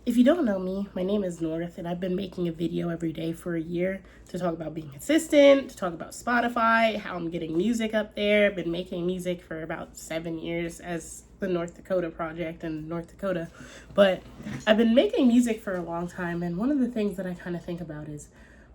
If you don't know me, my name is North, and I've been making a video every day for a year to talk about being consistent, to talk about Spotify, how I'm getting music up there. I've been making music for about 7 years as the North Dakota Project in North Dakota. But I've been making music for a long time, and one of the things that I kind of think about is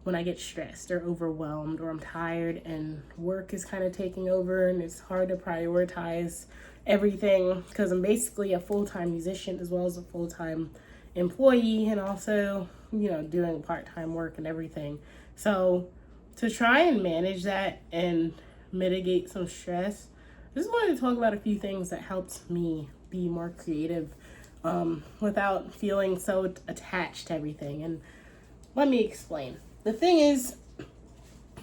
when I get stressed or overwhelmed or I'm tired and work is kind of taking over and it's hard to prioritize everything because I'm basically a full-time musician as well as a full-time employee and also, doing part-time work and everything. So to try and manage that and mitigate some stress, I just wanted to talk about a few things that helped me be more creative without feeling so attached to everything. And let me explain. The thing is,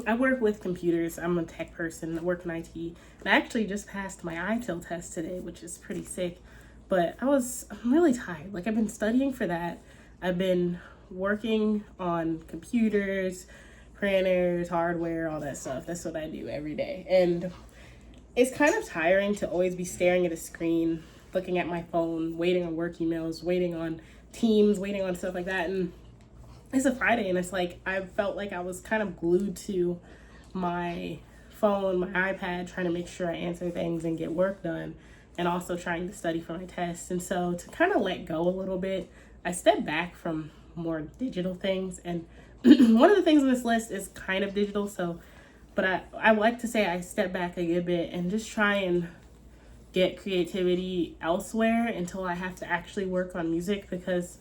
I work with computers. I'm a tech person. I work in IT. And I actually just passed my ITIL test today, which is pretty sick. But I'm really tired. Like, I've been studying for that. I've been working on computers, printers, hardware, all that stuff. That's what I do every day. And it's kind of tiring to always be staring at a screen, looking at my phone, waiting on work emails, waiting on Teams, waiting on stuff like that. And it's a Friday, and it's like I felt like I was kind of glued to my phone, my iPad, trying to make sure I answer things and get work done, and also trying to study for my tests. And so to kind of let go a little bit, I stepped back from more digital things. And one of the things on this list is kind of digital, but I like to say I step back a good bit and just try and get creativity elsewhere until I have to actually work on music, because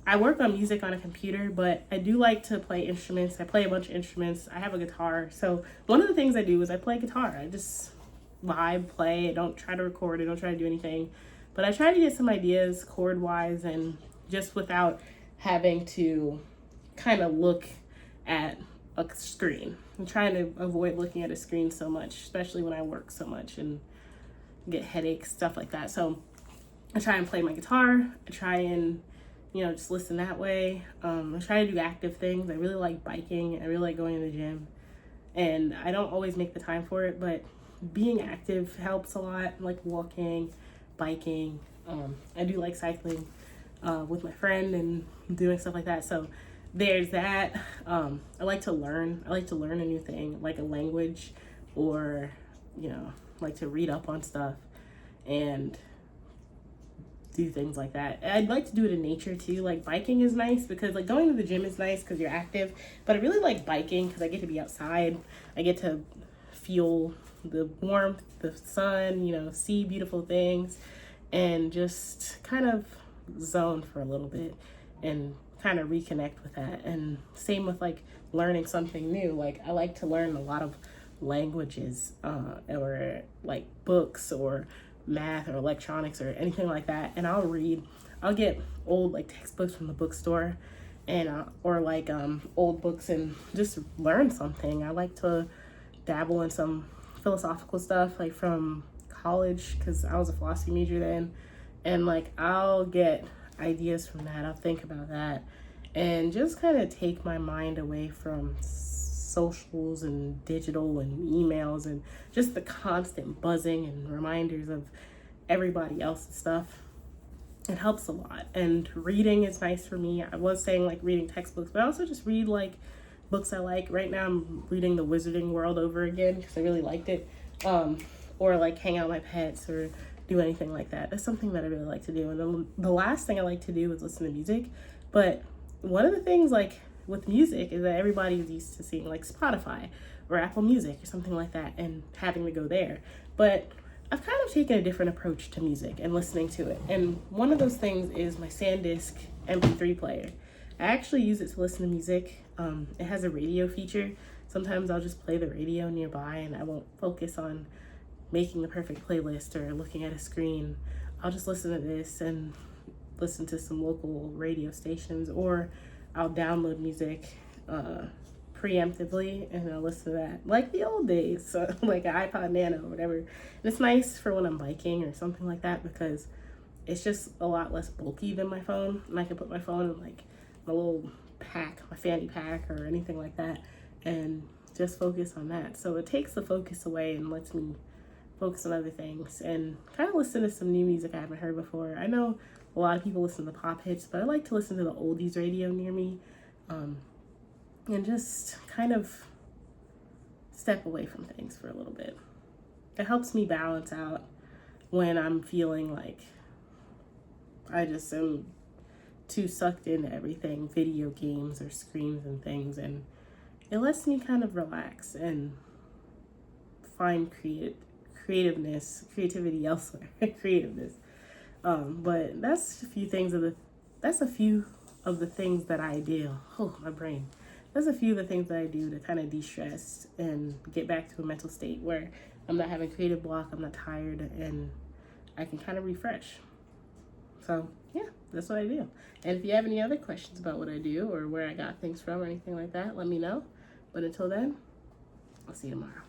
I work on music on a computer, but I do like to play instruments. I play a bunch of instruments. I have a guitar. So one of the things I do is I play guitar. I just vibe, play. I don't try to record. I don't try to do anything. But I try to get some ideas chord-wise and just without having to kind of look at a screen. I'm trying to avoid looking at a screen so much, especially when I work so much and get headaches, stuff like that. So I try and play my guitar. I try and just listen that way. I try to do active things. I really like biking. I really like going to the gym. And I don't always make the time for it, but being active helps a lot, like walking, biking. I do like cycling with my friend and doing stuff like that. So there's that. I like to learn. I like to learn a new thing, like a language, or, like to read up on stuff and do things like that. I'd like to do it in nature too. Like biking is nice because like going to the gym is nice because you're active, but I really like biking because I get to be outside. I get to feel the warmth, the sun, see beautiful things, and just kind of zone for a little bit and kind of reconnect with that. And same with like learning something new. Like I like to learn a lot of languages or like books or math or electronics or anything like that, and I'll get old like textbooks from the bookstore and or like old books and just learn something. I like to dabble in some philosophical stuff like from college because I was a philosophy major then, and like I'll get ideas from that. I'll think about that and just kind of take my mind away from socials and digital and emails and just the constant buzzing and reminders of everybody else's stuff. It helps a lot. And reading is nice for me. I was saying like reading textbooks, but I also just read like books I like. Right now I'm reading The Wizarding World over again because I really liked it. Or like hang out with my pets or do anything like that. That's something that I really like to do. And then the last thing I like to do is listen to music. But one of the things like with music is that everybody is used to seeing like Spotify or Apple Music or something like that and having to go there. But I've kind of taken a different approach to music and listening to it. And one of those things is my SanDisk MP3 player. I actually use it to listen to music. It has a radio feature. Sometimes I'll just play the radio nearby and I won't focus on making the perfect playlist or looking at a screen. I'll just listen to this and listen to some local radio stations, or I'll download music preemptively and I'll listen to that like the old days, so like an iPod Nano or whatever. And it's nice for when I'm biking or something like that because it's just a lot less bulky than my phone, and I can put my phone in like my little pack, my fanny pack or anything like that, and just focus on that. So it takes the focus away and lets me focus on other things and kind of listen to some new music I haven't heard before. I know A lot of people listen to pop hits, but I like to listen to the oldies radio near me, and just kind of step away from things for a little bit. It helps me balance out when I'm feeling like I just am too sucked into everything, video games or screens and things, and it lets me kind of relax and find creativity elsewhere. Creativeness. But that's a few of the things that I do. Oh, my brain. That's a few of the things that I do to kind of de-stress and get back to a mental state where I'm not having creative block, I'm not tired, and I can kind of refresh. So yeah, that's what I do. And if you have any other questions about what I do or where I got things from or anything like that, let me know. But until then, I'll see you tomorrow.